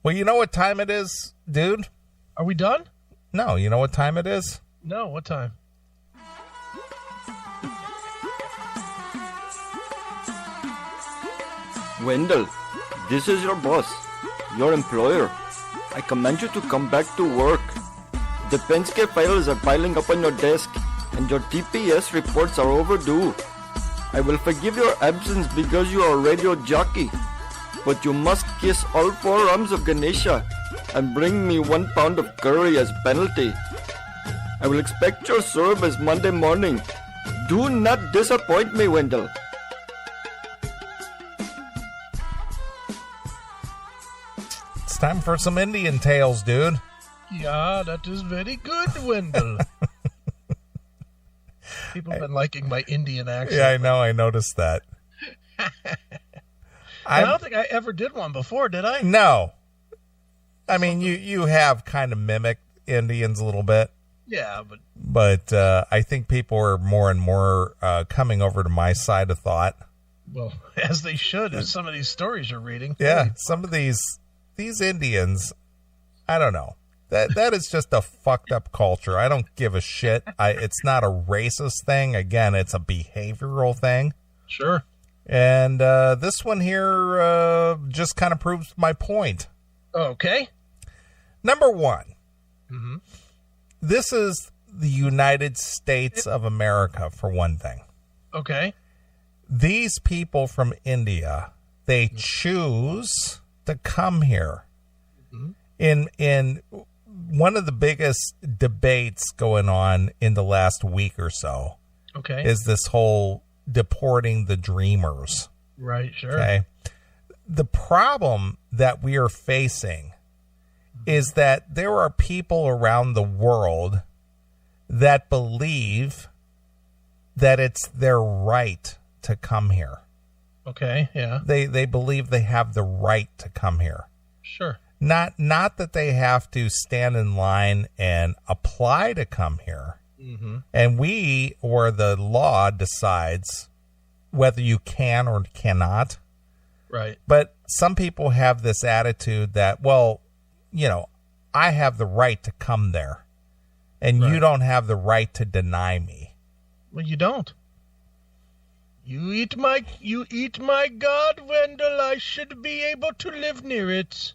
Well, you know what time it is, dude? Are we done? No, you know what time it is? No, what time? Wendell, this is your boss, your employer. I command you to come back to work. The Penske files are piling up on your desk, and your TPS reports are overdue. I will forgive your absence because you are a radio jockey, but you must kiss all 4 arms of Ganesha and bring me 1 pound of curry as penalty. I will expect your service Monday morning. Do not disappoint me, Wendell. It's time for some Indian tales, dude. Yeah, that is very good, Wendell. People have been liking my Indian accent. Yeah, I know. I noticed that. I don't think I ever did one before, did I? No. I mean, you have kind of mimicked Indians a little bit. Yeah, but I think people are more and more coming over to my side of thought. Well, as they should, as some of these stories you're reading. Yeah, some of these Indians, I don't know. That is just a fucked up culture. I don't give a shit. It's not a racist thing. Again, it's a behavioral thing. Sure. And this one here just kind of proves my point. Okay. Number 1. Mm-hmm. This is the United States of America, for one thing. Okay. These people from India, they choose to come here. Mm-hmm. In one of the biggest debates going on in the last week or so, okay, is this whole deporting the dreamers. Right, sure. Okay. The problem that we are facing is that there are people around the world that believe that it's their right to come here. Okay, yeah. They believe they have the right to come here. Sure. Not that they have to stand in line and apply to come here. Mm-hmm. And we, or the law, decides whether you can or cannot. Right. But some people have this attitude that, well, I have the right to come there, and you don't have the right to deny me. Well, you don't. You eat my God, Wendell. I should be able to live near it.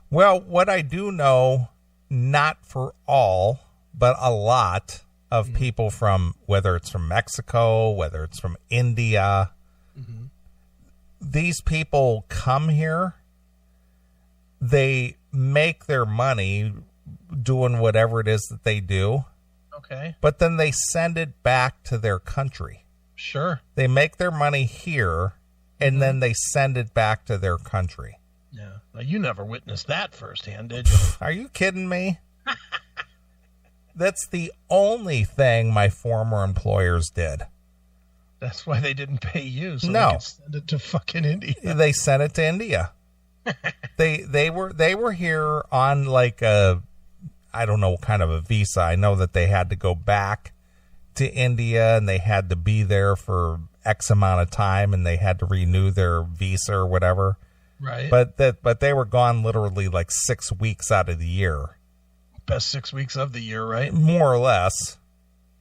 Well, what I do know, not for all, but a lot of people from, whether it's from Mexico, whether it's from India, these people come here, they make their money doing whatever it is that they do. Okay. But then they send it back to their country. Sure. They make their money here, and then they send it back to their country. Yeah. Now, you never witnessed that firsthand, did you? Are you kidding me? That's the only thing my former employers did. That's why they didn't pay you, so No. they could send it to fucking India. They sent it to India. They were here on like a, I don't know, kind of a visa. I know that they had to go back to India and they had to be there for X amount of time and they had to renew their visa or whatever. Right. But they were gone literally like 6 weeks out of the year. Best 6 weeks of the year, right? More or less.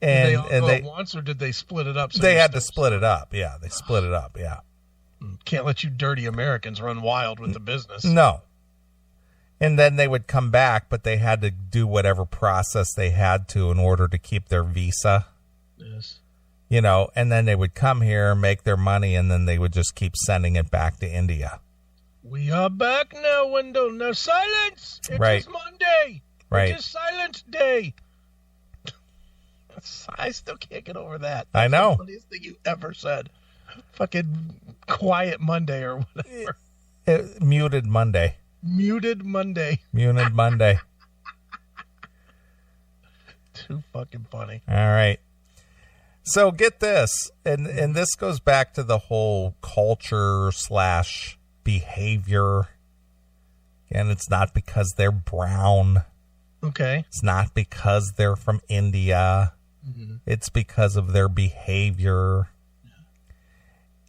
And they all and go they at once, or did they split it up? So they had to split it up. Yeah, they split it up. Yeah. Can't let you dirty Americans run wild with the business. No. And then they would come back, but they had to do whatever process they had to in order to keep their visa. Yes. And then they would come here, make their money, and then they would just keep sending it back to India. We are back now, Wendell. Now silence! It is Monday. Right. It is silent day. I still can't get over that. I know. The funniest thing you ever said. Fucking quiet Monday or whatever. Muted Monday. Muted Monday. Muted Monday. Too fucking funny. All right. So get this, and this goes back to the whole culture / behavior. And it's not because they're brown. Okay. It's not because they're from India. Mm-hmm. It's because of their behavior.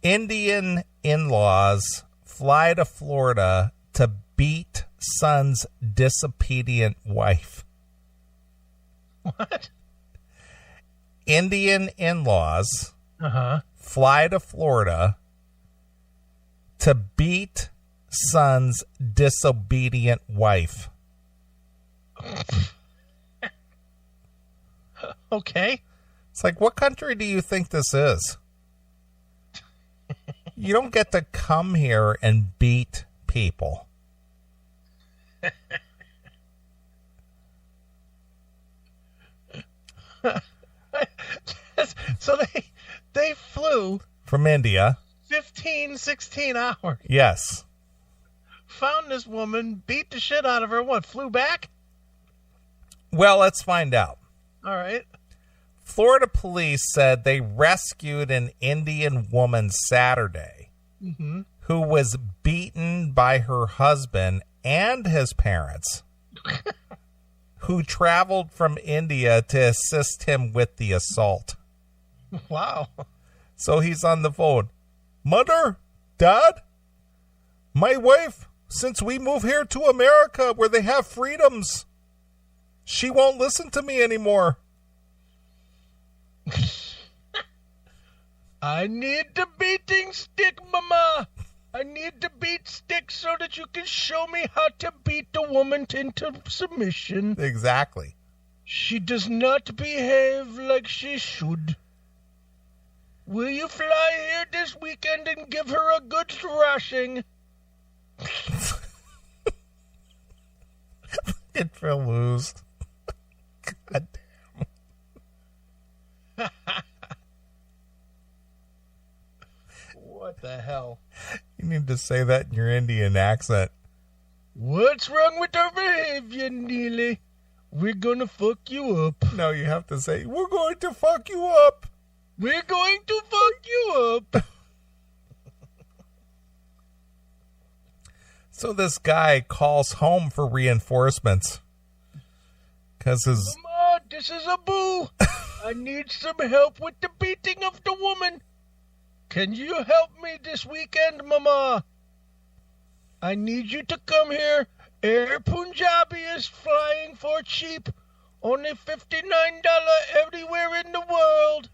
Indian in-laws fly to Florida to beat son's disobedient wife. What? Indian in-laws Uh-huh. fly to Florida to beat son's disobedient wife. Okay. It's like, what country do you think this is? You don't get to come here and beat people. So they flew From India. 15, 16 hours. Yes. Found this woman, beat the shit out of her. What, flew back? Well, let's find out. All right. Florida police said they rescued an Indian woman Saturday who was beaten by her husband and his parents, who traveled from India to assist him with the assault. Wow. So he's on the phone. Mother, Dad, my wife, since we moved here to America where they have freedoms, she won't listen to me anymore. I need the beating stick, Mama. I need the beat stick so that you can show me how to beat the woman into submission. Exactly. She does not behave like she should. Will you fly here this weekend and give her a good thrashing? It will lose. God damn. What the hell? You need to say that in your Indian accent. What's wrong with our behavior, Neely? We're gonna fuck you up. No, you have to say, we're going to fuck you up. We're going to fuck you up. So this guy calls home for reinforcements. Because his... Mama, this is a boo. I need some help with the beating of the woman. Can you help me this weekend, Mama? I need you to come here. Air Punjabi is flying for cheap. Only $59 everywhere in the world.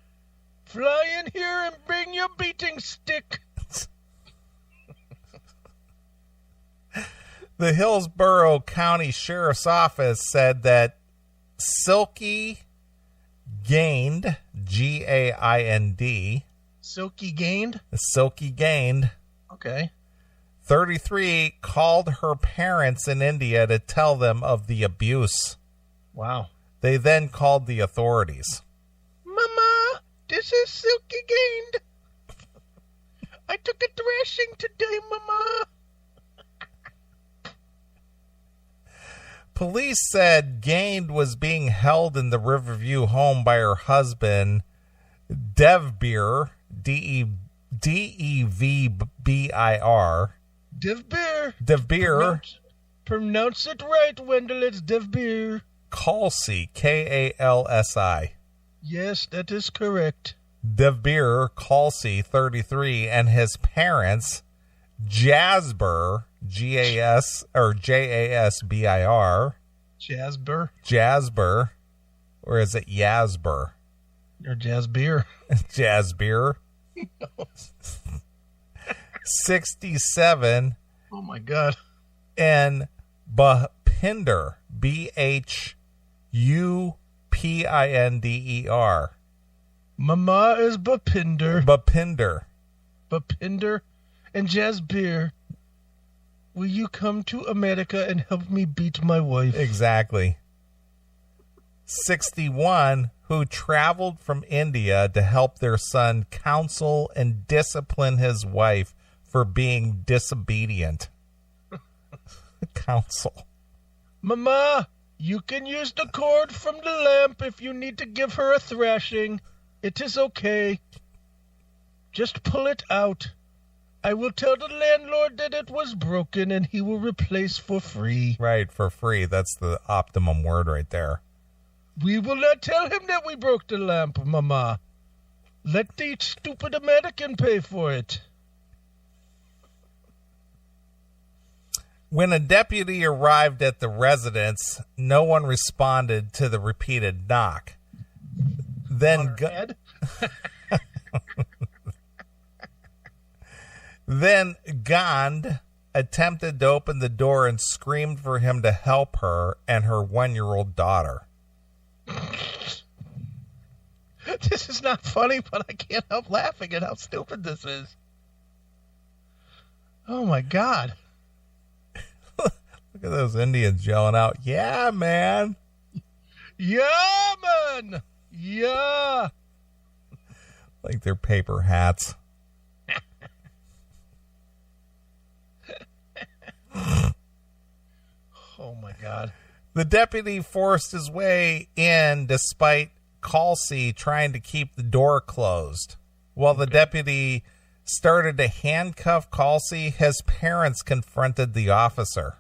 Fly in here and bring your beating stick. The Hillsborough County Sheriff's Office said that Silky Gained, G-A-I-N-D. Silky gained? Silky Gained, Okay. 33, called her parents in India to tell them of the abuse. Wow. They then called the authorities. Mama, this is Silky Gained. I took a thrashing today, Mama. Police said Gained was being held in the Riverview home by her husband, Devbir, D-E-V-B-I-R. Devbir. Pronounce it right, Wendell. It's Devbir. Kalsi, K-A-L-S-I. Yes, that is correct. Devbir Kalsi, 33, and his parents, Jasbir, G-A-S, or J-A-S-B-I-R. Jasbir. Or is it Yasber? Or Jasbir. Jasbir. 67. Oh, my God. And Bhupinder, B-H-U-P-I-N-D-E-R. Mama is Bhupinder. Bhupinder. And Jasbir, will you come to America and help me beat my wife? Exactly. 61, who traveled from India to help their son counsel and discipline his wife for being disobedient. Counsel. Mama, you can use the cord from the lamp if you need to give her a thrashing. It is okay. Just pull it out. I will tell the landlord that it was broken and he will replace for free. Right, for free. That's the optimum word right there. We will not tell him that we broke the lamp, Mama. Let the stupid American pay for it. When a deputy arrived at the residence, no one responded to the repeated knock. Then Then Gand attempted to open the door and screamed for him to help her and her 1-year-old daughter. This is not funny, but I can't help laughing at how stupid this is. Oh, my God. Look at those Indians yelling out, "Yeah, man. Yeah, man. Yeah." Like they're paper hats. Oh, my God. The deputy forced his way in despite Calcy trying to keep the door closed. While the deputy started to handcuff Calcy, his parents confronted the officer.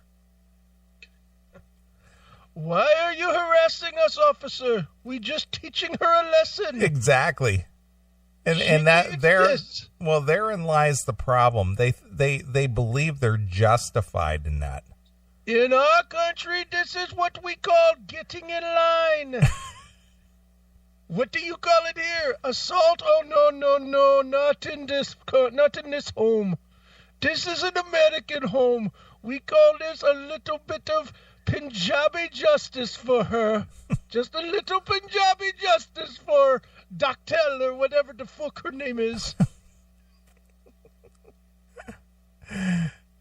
"Why are you harassing us, officer? We just teaching her a lesson." Exactly. And that therein lies the problem. They believe they're justified in that. "In our country, this is what we call getting in line." "What do you call it here? Assault? Oh, no, not in this home. This is an American home. We call this a little bit of Punjabi justice for her. Just a little Punjabi justice for Doctel or whatever the fuck her name is."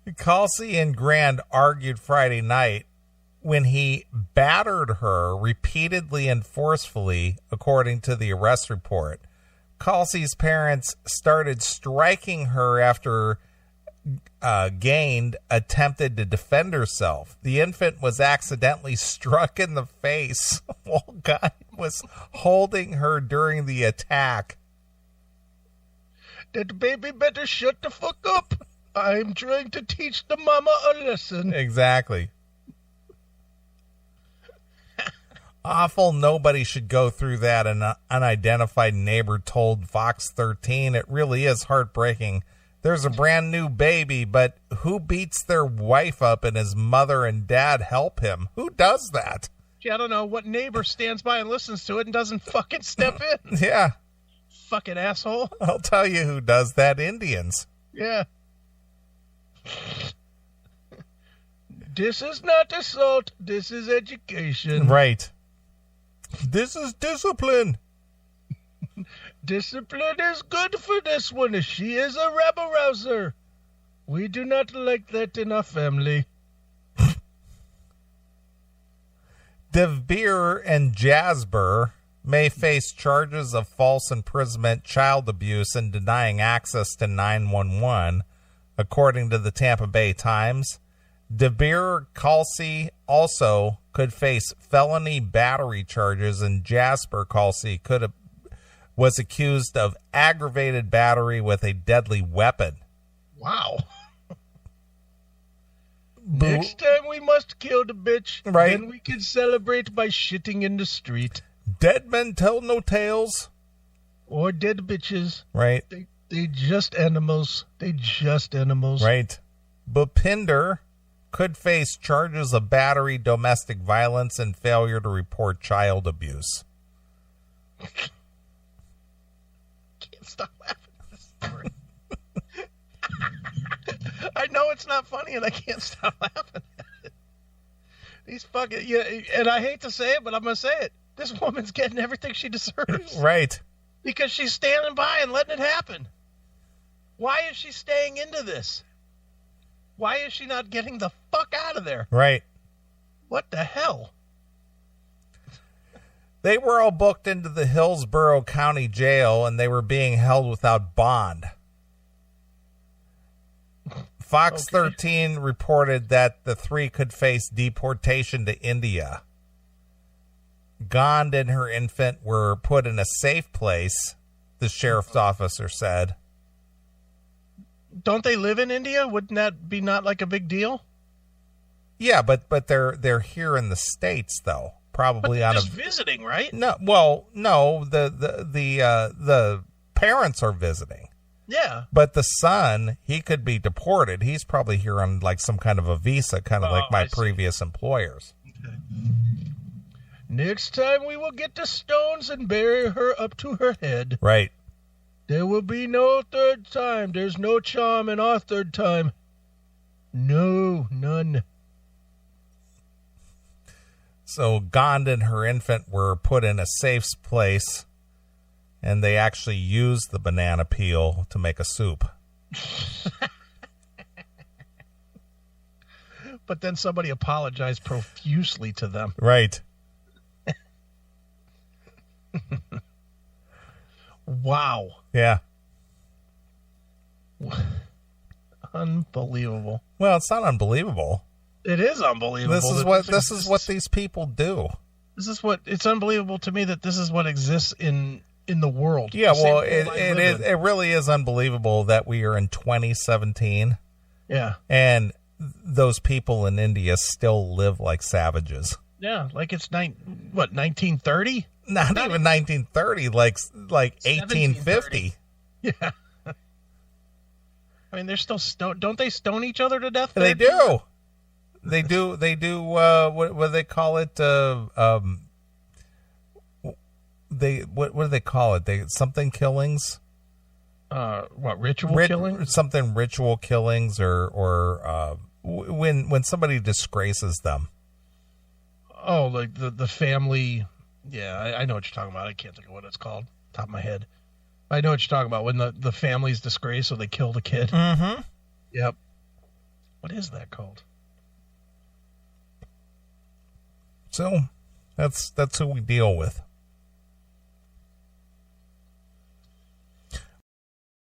Calcy and Grand argued Friday night when he battered her repeatedly and forcefully, according to the arrest report. Calcy's parents started striking her after Gained attempted to defend herself. The infant was accidentally struck in the face while Guy was holding her during the attack. "That baby better shut the fuck up. I'm trying to teach the mama a lesson." Exactly. Awful. Nobody should go through that, an unidentified neighbor told Fox 13. It really is heartbreaking. There's a brand new baby, but who beats their wife up and his mother and dad help him? Who does that? Gee, I don't know what neighbor stands by and listens to it and doesn't fucking step in. Yeah. Fucking asshole. I'll tell you who does that. Indians. Yeah. This is not assault. This is education. Right. This is discipline. Discipline is good for this one. She is a rabble-rouser. We do not like that in our family. DeVere and Jasper may face charges of false imprisonment, child abuse, and denying access to 911, according to the Tampa Bay Times. DeVere Calcy also could face felony battery charges, and Jasper Calcy was accused of aggravated battery with a deadly weapon. Wow. Next time we must kill the bitch. Right. Then we can celebrate by shitting in the street. Dead men tell no tales. Or dead bitches. Right. They just animals. They just animals. Right. Bhupinder could face charges of battery, domestic violence, and failure to report child abuse. Can't stop laughing at this story. I know it's not funny, and I can't stop laughing at it. These fucking, yeah, and I hate to say it, but I'm gonna say it. This woman's getting everything she deserves. Right. Because she's standing by and letting it happen. Why is she staying into this? Why is she not getting the fuck out of there? Right. What the hell? They were all booked into the Hillsborough County Jail, and they were being held without bond. Fox 13 reported that the three could face deportation to India. Gand and her infant were put in a safe place, the sheriff's officer said. Don't they live in India? Wouldn't that be not like a big deal? Yeah, but they're here in the States though. Probably on just visiting, right? No, well, no, the parents are visiting. Yeah. But the son, he could be deported. He's probably here on like some kind of a visa, kind of like my previous employers. Okay. Next time we will get the stones and bury her up to her head. Right. There will be no third time. There's no charm in our third time. No, none. So Gond and her infant were put in a safe place, and they actually used the banana peel to make a soup. But then somebody apologized profusely to them. Right. Wow. Yeah. Unbelievable. Well, it's not unbelievable. It is unbelievable. This is what these people do. It's unbelievable to me that this is what exists in the world. Yeah, well, it really is unbelievable that we are in 2017. Yeah. And those people in India still live like savages. Yeah, like it's 1930? Not even 1930, like 1850. Yeah. I mean, they're still don't they stone each other to death? They do. They do. What do they call it? What do they call it? Something killings. Ritual killings? Something ritual killings, or when somebody disgraces them. Oh, like the family. Yeah, I know what you're talking about. I can't think of what it's called. Top of my head. I know what you're talking about. When the family's disgraced, so they kill the kid. Mm-hmm. Yep. What is that called? So, that's who we deal with.